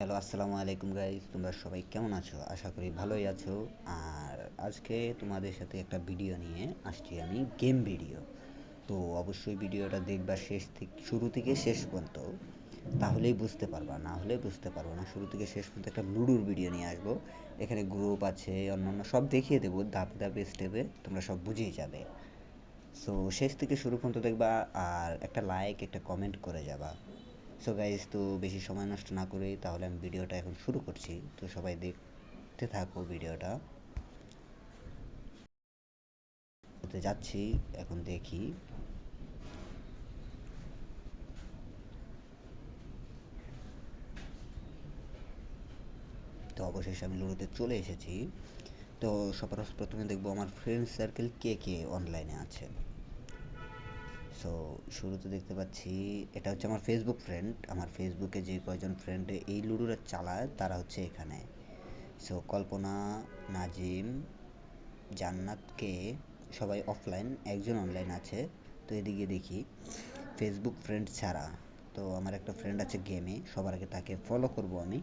Hello, আসসালামু আলাইকুম guys. তোমরা সবাই কেমন আছো? আশা করি ভালোই আছো। আর আজকে তোমাদের সাথে একটা ভিডিও নিয়ে আসছি, আমি গেম ভিডিও। তো অবশ্যই ভিডিওটা দেখবা শুরু থেকে শেষ পর্যন্ত, তাহলেই বুঝতে পারবা, না হলে বুঝতে পারবো না। শুরু থেকে শেষ পর্যন্ত একটা লুডোর ভিডিও নিয়ে আসবো। এখানে গ্রুপ আছে, অন্যান্য সব দেখিয়ে দেবো ধাপে ধাপে স্টেপে, তোমরা সব বুঝেই যাবে। সো শেষ থেকে শুরু পর্যন্ত দেখবা, আর একটা লাইক একটা কমেন্ট করে যাবা। সো গাইজ, তো বেশি সময় নষ্ট না করে তাহলে আমি ভিডিওটা এখন শুরু করছি। তো সবাই দেখতে থাকো ভিডিওটা। হতে যাচ্ছি, এখন দেখি। তো অবশেষে আমি লুডোতে চলে এসেছি। তো সবার প্রথমে দেখবো আমার ফ্রেন্ড সার্কেল কে কে অনলাইনে আছে। সো শুরুতে দেখতে পাচ্ছি, এটা হচ্ছে আমার ফেসবুক ফ্রেন্ড। আমার ফেসবুকে যে কয়জন ফ্রেন্ড এই লুডোটা চালায় তারা হচ্ছে এখানে। সো কল্পনা, নাজিম, জান্নাতকে, সবাই অফলাইন, একজন অনলাইন আছে। তো এদিকে দেখি ফেসবুক ফ্রেন্ড ছাড়া, তো আমার একটা ফ্রেন্ড আছে গেমে, সবার আগে তাকে ফলো করব আমি।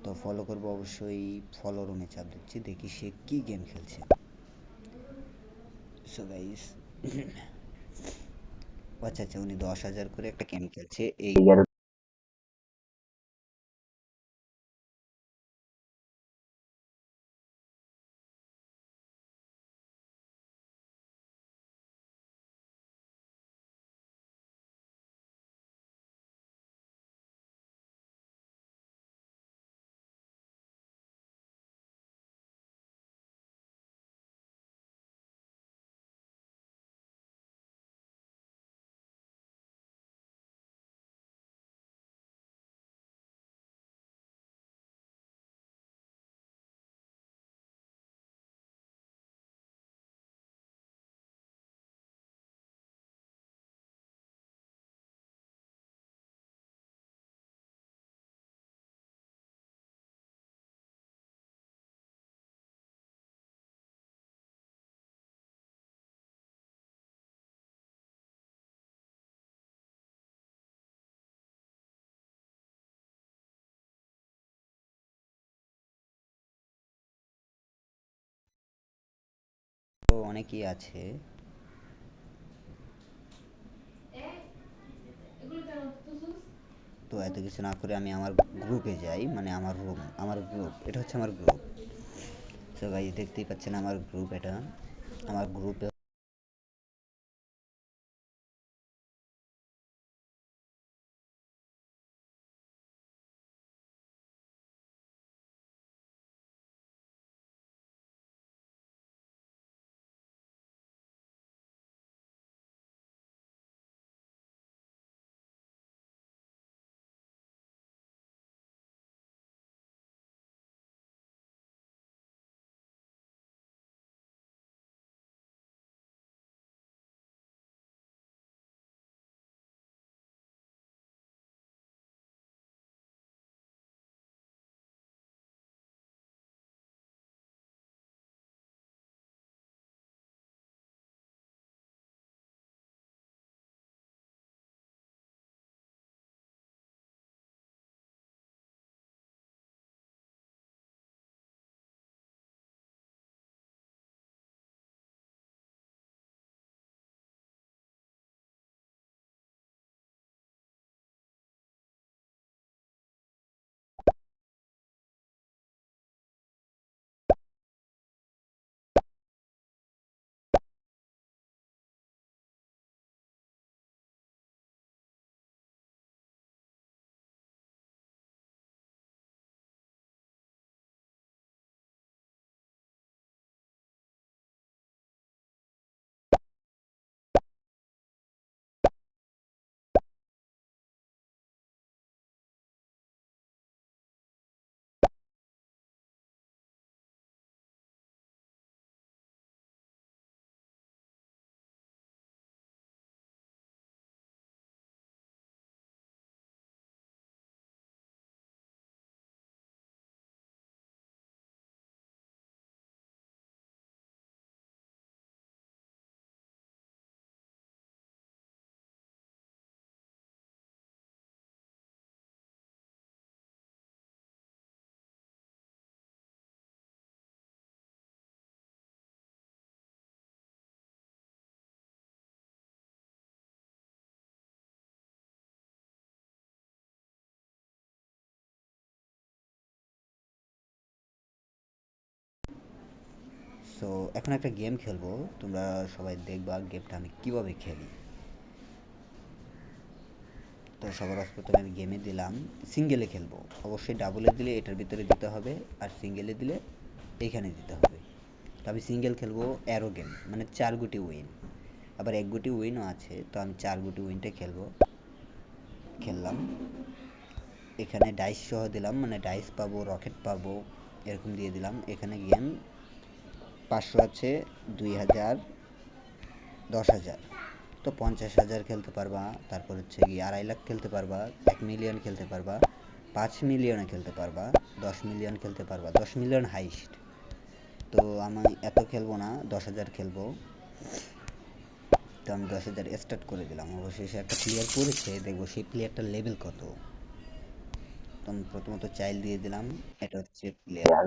তো ফলো করব অবশ্যই, ফলো রুমে চাপ দিচ্ছি, দেখি সে কি গেম খেলছে। সো গাইস, আচ্ছা আচ্ছা, উনি 10,000 করে একটা গেম খেলছে এই তো অনেকেই আছে। তো এত কিছু না করে আমি আমার গ্রুপে যাই, মানে আমার রুম, আমার গ্রুপ, এটা হচ্ছে আমার গ্রুপ। সো গাইস, দেখতেই পাচ্ছেন আমার গ্রুপ এটা। আমার গ্রুপে সো এখন একটা গেম খেলবো, তোমরা সবাই দেখবা গেমটা আমি কিভাবে খেলি। তো সবার প্রথমে আমি গেমে দিলাম, সিঙ্গেলে খেলবো। অবশ্যই ডাবলে দিলে এটার ভিতরে দিতে হবে, আর সিঙ্গেলে দিলে এইখানে দিতে হবে। তো আমি সিঙ্গেল খেলবো অ্যারো গেম, মানে 4 গুটি উইন। আবার 1 গুটি উইনও আছে, তো আমি 4 গুটি উইনটা খেলবো। খেললাম, এখানে ডাইস সহ দিলাম, মানে ডাইস পাবো, রকেট পাবো, এরকম দিয়ে দিলাম। এখানে গেম 500 আছে, 2000, 10,000। তো 50,000 খেলতে পারবা, তারপর হচ্ছে কি 2.5 লাখ খেলতে পারবা, 1 মিলিয়ন খেলতে পারবা, 5 মিলিয়নে খেলতে পারবা, 10 মিলিয়ন খেলতে পারবা, 10 মিলিয়ন হাইস্ট। তো আমি এত খেলবো না, 10,000 খেলবো। তো আমি 10,000 স্টার্ট করে দিলাম। অবশেষে একটা প্লেয়ার পড়েছে, দেখবো সেই প্লেয়ারটার লেভেল কত। তো আমি প্রথমত চাইল্ড দিয়ে দিলাম, এটা হচ্ছে প্লেয়ার।